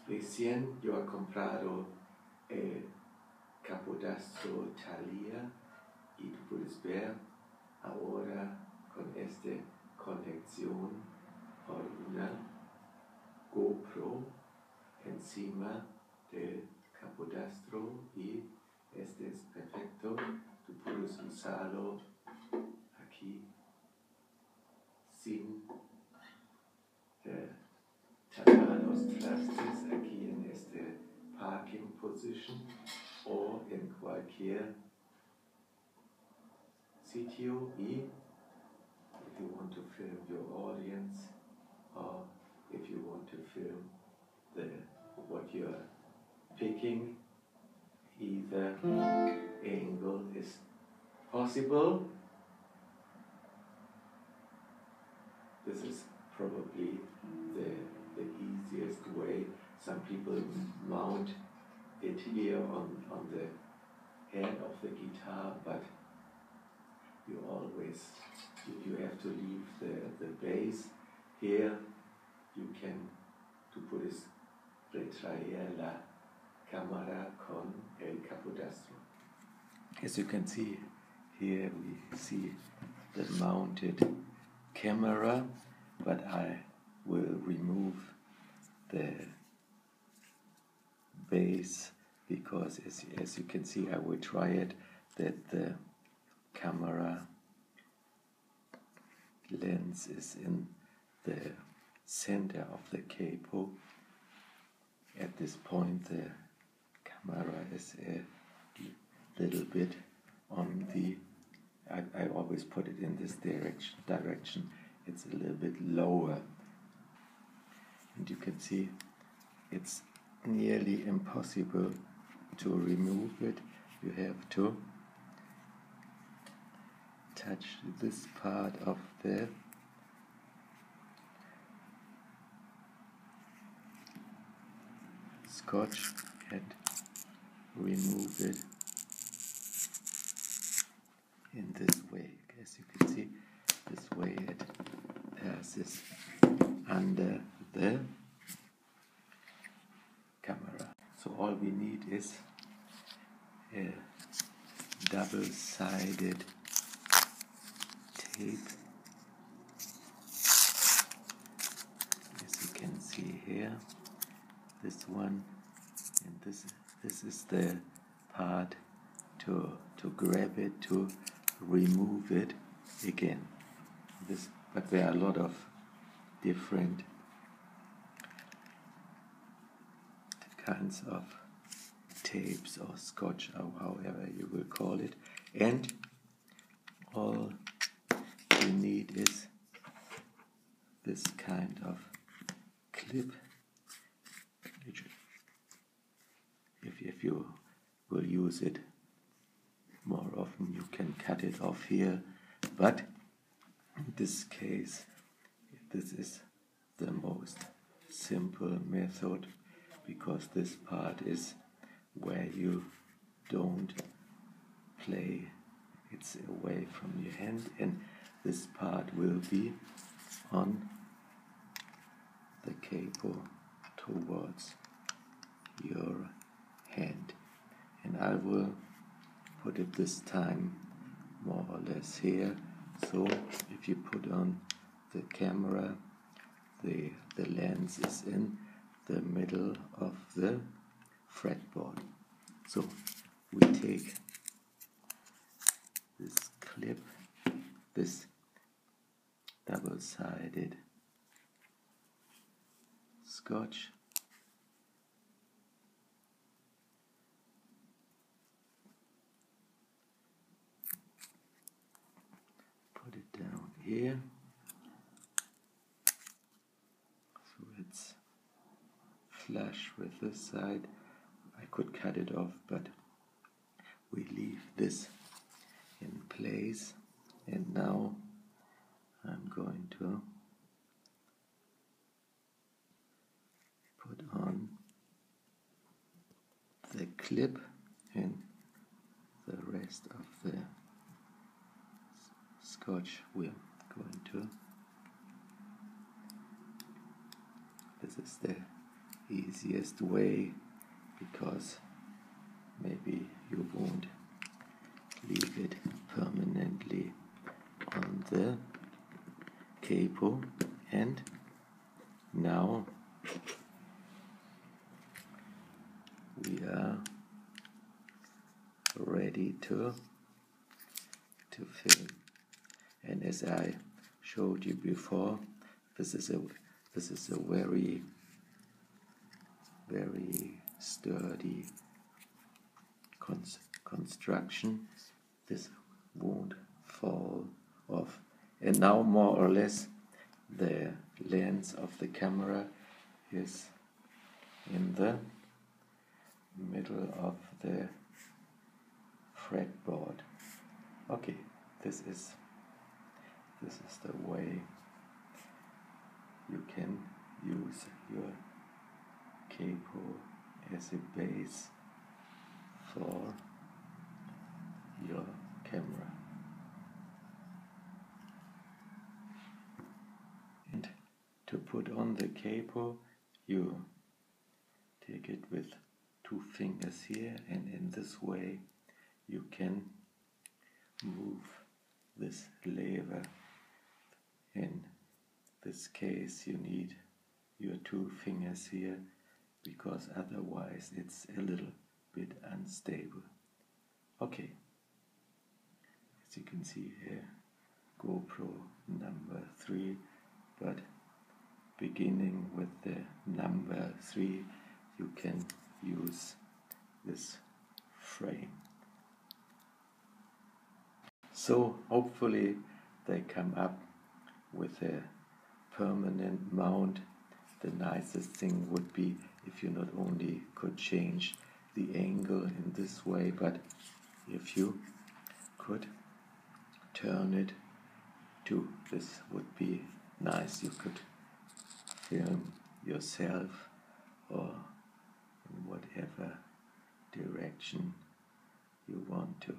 Recién yo he comprado el capodastro Thalia y tú puedes ver ahora con esta conexión por una GoPro encima del capodastro y este es perfecto. Tú puedes usarlo aquí sin tapar los trastes aquí en este parking position o en cualquier sitio y if you want to film your audience or if you want to film what you're picking, either angle is possible. This is probably the easiest way. Some people mount it here on the head of the guitar, but you always you have to leave the bass here. You can tu puedes retraer la cámara con el capodastro. As you can see here, we see the mounted camera, but I will remove the base because as you can see, I will try it that the camera lens is in the center of the capo. At this point the camera is a little bit on the I always put it in this direction. It's a little bit lower, and you can see it's nearly impossible to remove it. You have to touch this part of the scotch and remove it in this way. As you can see, this way it passes under the camera. So all we need is a double-sided tape. As you can see here, this one, and this is the part to grab it, to remove it again. But there are a lot of different kinds of tapes or scotch or however you will call it, and all you need is this kind of clip. If you will use it more often, you can cut it off here, but in this case this is the most simple method, because this part is where you don't play, it's away from your hand, and this part will be on the capo towards your hand, and I will put it this time more or less here. So if you put on the camera, the lens is in the middle of the fretboard. So we take this clip, this double-sided scotch, put it down here, so it's flush with this side. I could cut it off, but we leave this in place, and now I'm going to put on the clip and the rest of the scotch we're going to. This is the easy easiest way, because maybe you won't leave it permanently on the capo. And now we are ready to film. And as I showed you before, this is a very sturdy construction. This won't fall off. And now more or less the lens of the camera is in the middle of the fretboard. Okay, this is the way you can use your capo as a base for your camera. And to put on the capo, you take it with 2 fingers here, and in this way you can move this lever. In this case you need your 2 fingers here, because otherwise it's a little bit unstable. Okay, as you can see here, GoPro number 3, but beginning with the number 3 you can use this frame. So hopefully they come up with a permanent mount. The nicest thing would be if you not only could change the angle in this way, but if you could turn it to, this would be nice. You could film yourself or in whatever direction you want to.